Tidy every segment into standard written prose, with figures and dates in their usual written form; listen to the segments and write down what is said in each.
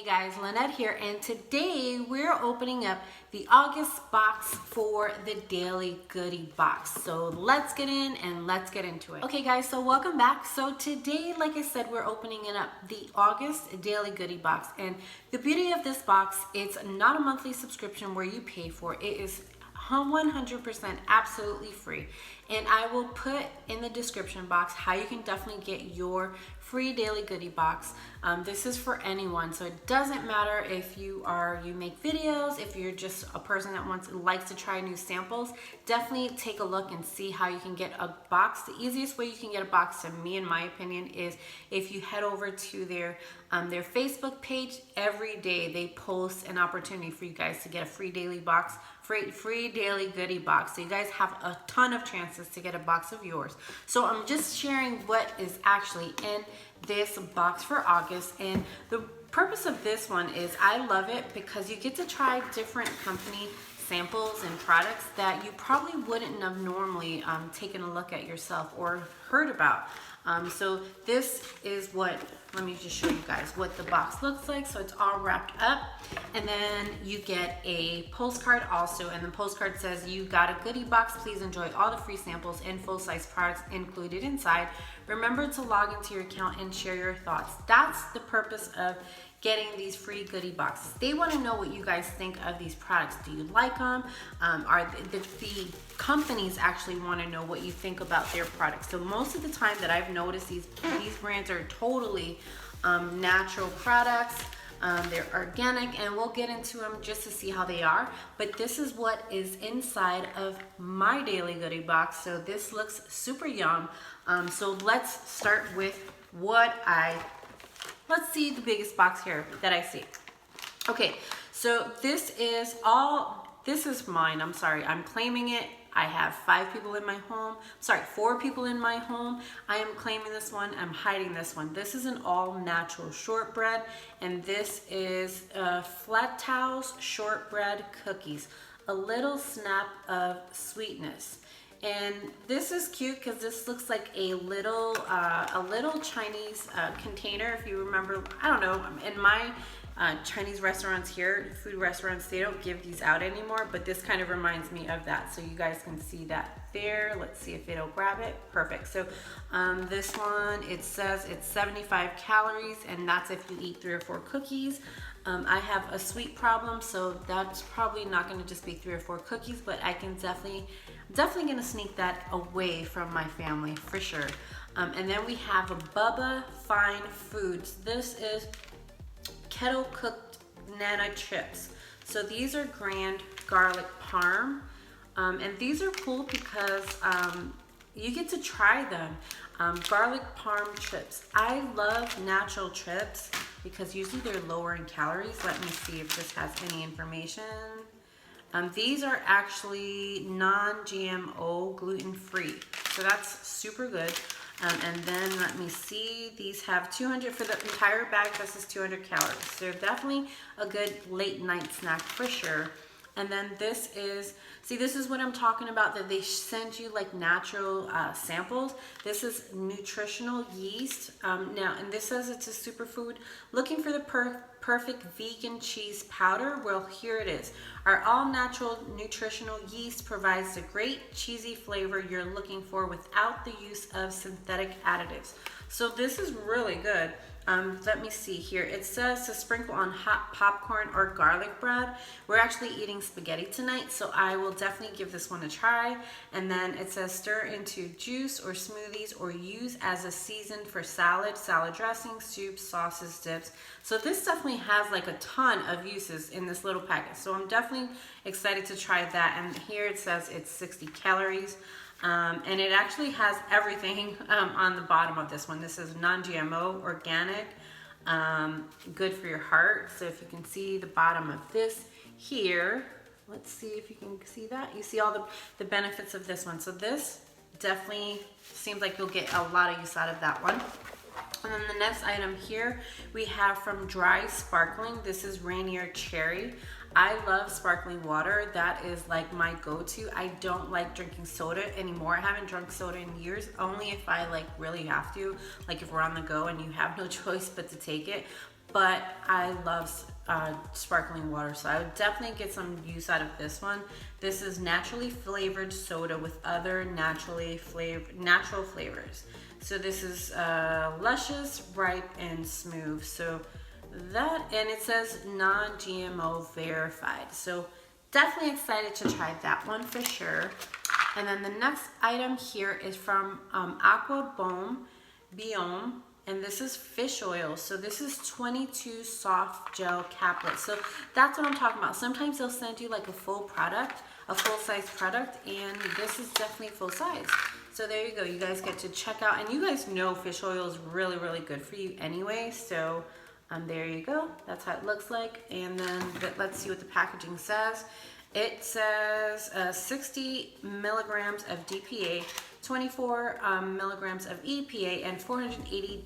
Hey guys, Lynette here, and today we're opening up the August box for the Daily Goodie box. So let's get in and let's get into it. Okay guys, so welcome back. So today, like I said, we're opening it up the August Daily Goodie box. And the beauty of this box, it's not a monthly subscription where you pay for it. It is 100% absolutely free, and I will put in the description box how you can definitely get your free daily goodie box. This is for anyone, so it doesn't matter if you make videos, if you're just a person that likes to try new samples. Definitely take a look and see how you can get a box. The easiest way you can get a box, to me in my opinion, is if you head over to their Facebook page. Every day they post an opportunity for you guys to get a free daily box, free daily goodie box. So you guys have a ton of chances to get a box of yours. So I'm just sharing what is actually in this box for August, and the purpose of this one is I love it because you get to try different company samples and products that you probably wouldn't have normally taken a look at yourself or heard about. So this is what, let me just show you guys what the box looks like. So it's all wrapped up, and then you get a postcard also, and the postcard says, "You got a goodie box. Please enjoy all the free samples and full-size products included inside. Remember to log into your account and share your thoughts." That's the purpose of getting these free goodie boxes. They want to know what you guys think of these products. Do you like them? The companies actually want to know what you think about their products. So most of the time that I've noticed, these brands are totally natural products. They're organic, and we'll get into them just to see how they are. But this is what is inside of my daily goodie box. So this looks super yum. So let's start with let's see the biggest box here that I see. Okay, so this is mine. I'm sorry, I'm claiming it. I have 5 people in my home. Sorry, 4 people in my home. I am claiming this one. I'm hiding this one. This is an all-natural shortbread, and this is Flathau's shortbread cookies. A little snap of sweetness. And this is cute because this looks like a little Chinese container. If you remember, I don't know, in my Chinese restaurants here, food restaurants, they don't give these out anymore, but this kind of reminds me of that. So you guys can see that there. Let's see if it'll grab it. Perfect. So this one, it says it's 75 calories, and that's if you eat 3 or 4 cookies. I have a sweet problem, so that's probably not going to just be 3 or 4 cookies, but I can definitely going to sneak that away from my family for sure. And then we have a Bubba Fine Foods. This is kettle cooked nana chips. So these are grand garlic parm, and these are cool because you get to try them. Garlic parm chips. I love natural chips because usually they're lower in calories. Let me see if this has any information. These are actually non-GMO, gluten-free, so that's super good. And then let me see, these have 200 for the entire bag. This is 200 calories. So they're definitely a good late night snack for sure. And then this is what I'm talking about, that they send you like natural samples. This is Nutritional Yeast. Now, and this says it's a superfood. Looking for the perfect vegan cheese powder? Well, here it is. Our all-natural nutritional yeast provides the great cheesy flavor you're looking for without the use of synthetic additives. So this is really good. Let me see here. It says to sprinkle on hot popcorn or garlic bread. We're actually eating spaghetti tonight, so I will definitely give this one a try. And then it says stir into juice or smoothies, or use as a season for salad dressing, soups, sauces, dips. So this definitely has like a ton of uses in this little packet. So I'm definitely excited to try that. And here it says it's 60 calories. And it actually has everything on the bottom of this one. This is non-GMO, organic, good for your heart. So if you can see the bottom of this here, let's see if you can see that. You see all the benefits of this one. So this definitely seems like you'll get a lot of use out of that one. And then the next item here we have from Dry Sparkling. This is Rainier Cherry. I love sparkling water. That is like my go-to. I don't like drinking soda anymore. I haven't drunk soda in years, only if I like really have to, like if we're on the go and you have no choice but to take it. but I love sparkling water, so I would definitely get some use out of this one. This is naturally flavored soda with other natural flavors. So this is luscious, ripe, and smooth. So that, and it says non-GMO verified. So definitely excited to try that one for sure. And then the next item here is from Aqua Balm, Biome, and this is fish oil. So this is 22 soft gel caplets. So that's what I'm talking about. Sometimes they'll send you like a full product, a full-size product, and this is definitely full size. So there you go. You guys get to check out, and you guys know fish oil is really, really good for you anyway. So there you go. That's how it looks like. And then let's see what the packaging says. It says 60 milligrams of DPA, 24 milligrams of EPA, and 480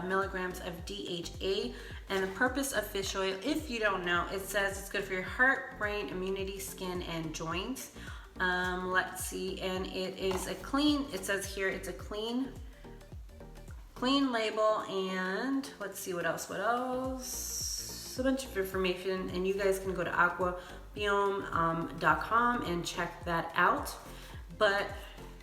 milligrams of DHA. And the purpose of fish oil, if you don't know, it says it's good for your heart, brain, immunity, skin, and joints. Let's see, and it is a clean, it says here it's a clean label, and let's see what else, a bunch of information, and you guys can go to aquabiome.com and check that out. But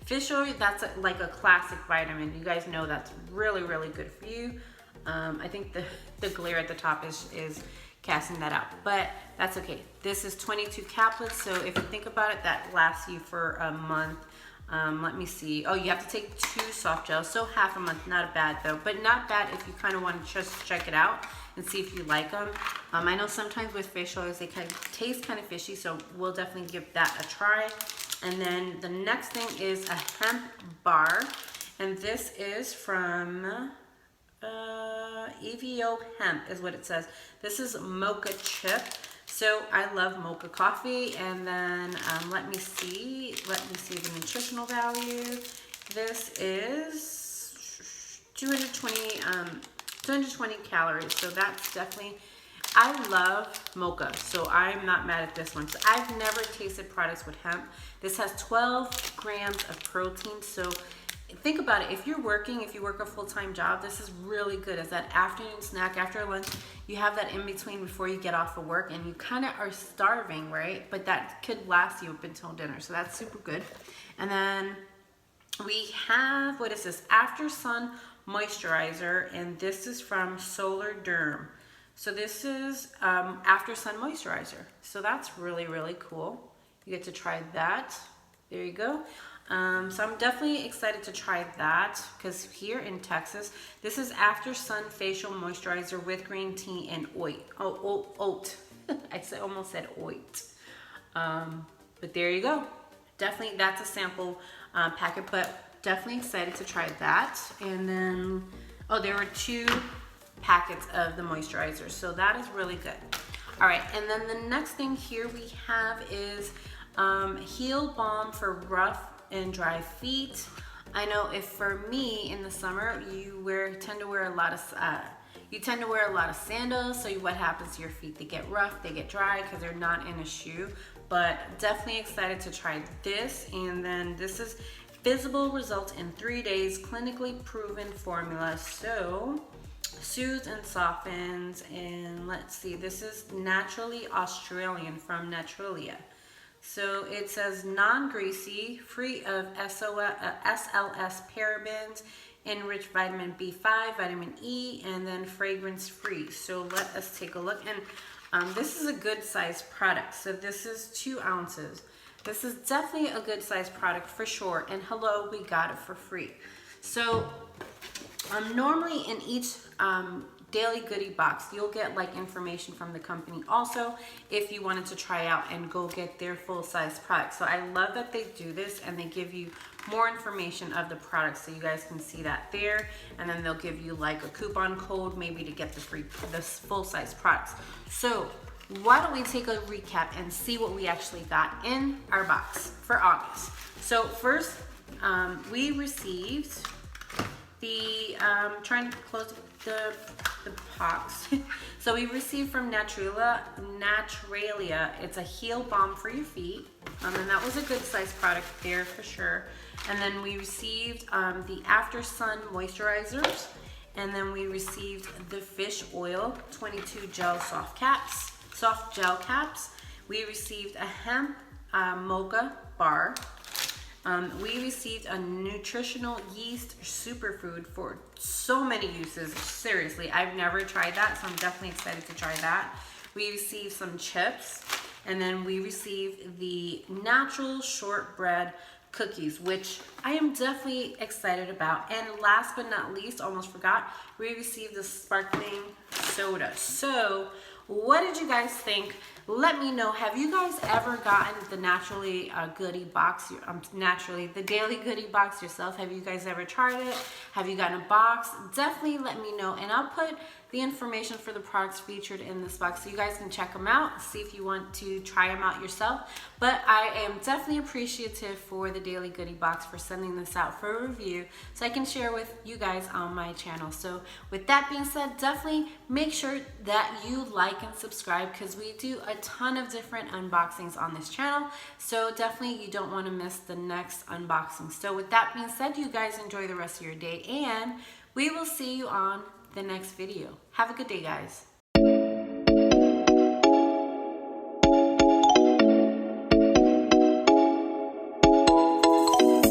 fish oil, that's like a classic vitamin. You guys know that's really, really good for you. I think the glare at the top is casting that out, but that's okay. This is 22 caplets, so if you think about it, that lasts you for a month. Let me see. Oh, you have to take 2 soft gels, so half a month. Not bad though, but not bad if you kind of want to just check it out and see if you like them. I know sometimes with fish oils they kind of taste kind of fishy, so we'll definitely give that a try. And then the next thing is a hemp bar, and this is from EVO Hemp is what it says. This is Mocha chip. So I love mocha coffee. And then let me see the nutritional value. This is 220 calories. So that's definitely, I love mocha, so I'm not mad at this one. So I've never tasted products with hemp. This has 12 grams of protein. So think about it, if you work a full-time job, this is really good as that afternoon snack after lunch. You have that in between before you get off of work, and you kind of are starving, right? But that could last you up until dinner, so that's super good. And then we have, what is this? Aftersun Moisturizer, and this is from SolarDerm. So this is Aftersun Moisturizer. So that's really, really cool. You get to try that. There you go. So I'm definitely excited to try that, because here in Texas, this is Aftersun Facial Moisturizer with green tea and oat. I almost said oat. But there you go. Definitely, that's a sample packet, but definitely excited to try that. And then, oh, there were 2 packets of the moisturizer, so that is really good. All right, and then the next thing here we have is Heel Balm for rough and dry feet. I know if for me in the summer you tend to wear a lot of sandals, so what happens to your feet? They get rough, they get dry because they're not in a shoe. But definitely excited to try this. And then this is visible results in 3 days, clinically proven formula. So soothes and softens, and let's see, this is naturally Australian from Natralia. So it says non-greasy, free of SLS parabens, enriched vitamin B5, vitamin E, and then fragrance free. So let us take a look. And this is a good size product. So this is 2 ounces. This is definitely a good size product for sure. And hello, we got it for free. So normally in each daily goodie box, you'll get like information from the company also if you wanted to try out and go get their full-size product. So I love that they do this, and they give you more information of the product, so you guys can see that there. And then they'll give you like a coupon code maybe to get the full-size products. So why don't we take a recap and see what we actually got in our box for August. So first we received the trying to close the box. So we received from Natralia, it's a heel balm for your feet, and that was a good size product there for sure. And then we received the Aftersun moisturizers, And then we received the fish oil, 22 soft gel caps. We received a hemp mocha bar. We received a nutritional yeast superfood for so many uses. Seriously, I've never tried that, so I'm definitely excited to try that. We received some chips, and then we received the natural shortbread cookies, which I am definitely excited about. And last but not least, almost forgot, we received the sparkling soda. So what did you guys think? Let me know. Have you guys ever gotten the Naturally Goodie box, the Daily Goodie box yourself? Have you guys ever tried it? Have you gotten a box? Definitely let me know, and I'll put the information for the products featured in this box so you guys can check them out, see if you want to try them out yourself. But I am definitely appreciative for the Daily Goodie box for sending this out for a review so I can share with you guys on my channel. So with that being said, definitely make sure that you like and subscribe, because we do a ton of different unboxings on this channel, so definitely you don't want to miss the next unboxing. So with that being said, you guys enjoy the rest of your day, and we will see you on the next video. Have a good day, guys.